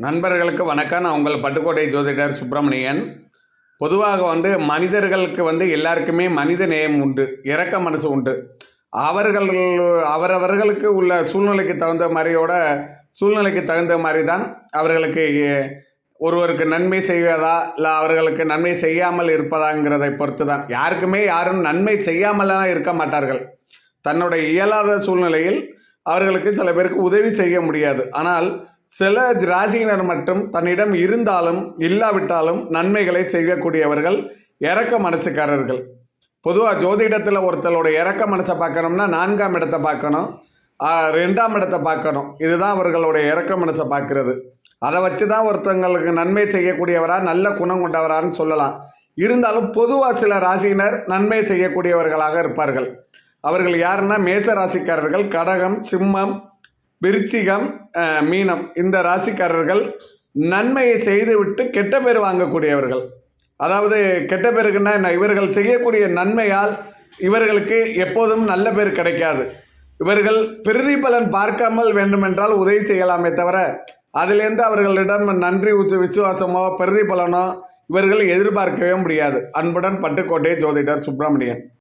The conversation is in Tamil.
நண்பர்களுக்கு வணக்கம். நான் உங்கள் பட்டுக்கோட்டை ஜோதிடர் சுப்பிரமணியன். பொதுவாக மனிதர்களுக்கு எல்லாருக்குமே மனித நேயம் உண்டு, இரக்க மனசு உண்டு. அவர்கள் அவரவர்களுக்கு உள்ள சூழ்நிலைக்கு தகுந்த மாதிரி தான் அவர்களுக்கு ஒருவருக்கு நன்மை செய்வதா இல்லை அவர்களுக்கு நன்மை செய்யாமல் இருப்பதாங்கிறதை பொறுத்து தான். யாரும் நன்மை செய்யாமலாம் இருக்க மாட்டார்கள். தன்னுடைய இயலாத சூழ்நிலையில் அவர்களுக்கு சில பேருக்கு உதவி செய்ய முடியாது. ஆனால் சில ராசியினர் மட்டும் தன்னிடம் இருந்தாலும் இல்லாவிட்டாலும் நன்மைகளை செய்யக்கூடியவர்கள் இரக்க மனசுக்காரர்கள். பொதுவாக ஜோதிடத்தில் ஒருத்தரோட இரக்க மனசை பார்க்கணும்னா 4ஆம் இடத்தை பார்க்கணும், 2ஆம் இடத்தை பார்க்கணும். இதுதான் அவர்களுடைய இரக்க மனசை பார்க்கறது. அதை வச்சு தான் ஒருத்தங்களுக்கு நன்மை செய்யக்கூடியவரா, நல்ல குணம் கொண்டவரான்னு சொல்லலாம். இருந்தாலும் பொதுவாக சில ராசியினர் நன்மை செய்யக்கூடியவர்களாக இருப்பார்கள். அவர்கள் யாருன்னா மேச ராசிக்காரர்கள், கடகம், சிம்மம், விருச்சிகம், மீனம். இந்த ராசிக்காரர்கள் நன்மையை செய்துவிட்டு கெட்ட பேர் வாங்கக்கூடியவர்கள். அதாவது கெட்ட பேருக்குன்னா என்ன, இவர்கள் செய்யக்கூடிய நன்மையால் இவர்களுக்கு எப்போதும் நல்ல பேர் கிடைக்காது. இவர்கள் பிரதிபலன் பார்க்காமல் வேண்டுமென்றால் உதவி செய்யலாமே தவிர அதிலேருந்து அவர்களிடம் நன்றி விசுவாசமோ பிரதிபலனோ இவர்கள் எதிர்பார்க்கவே முடியாது. அன்புடன் பட்டுக்கோட்டை ஜோதிடர் சுப்பிரமணியன்.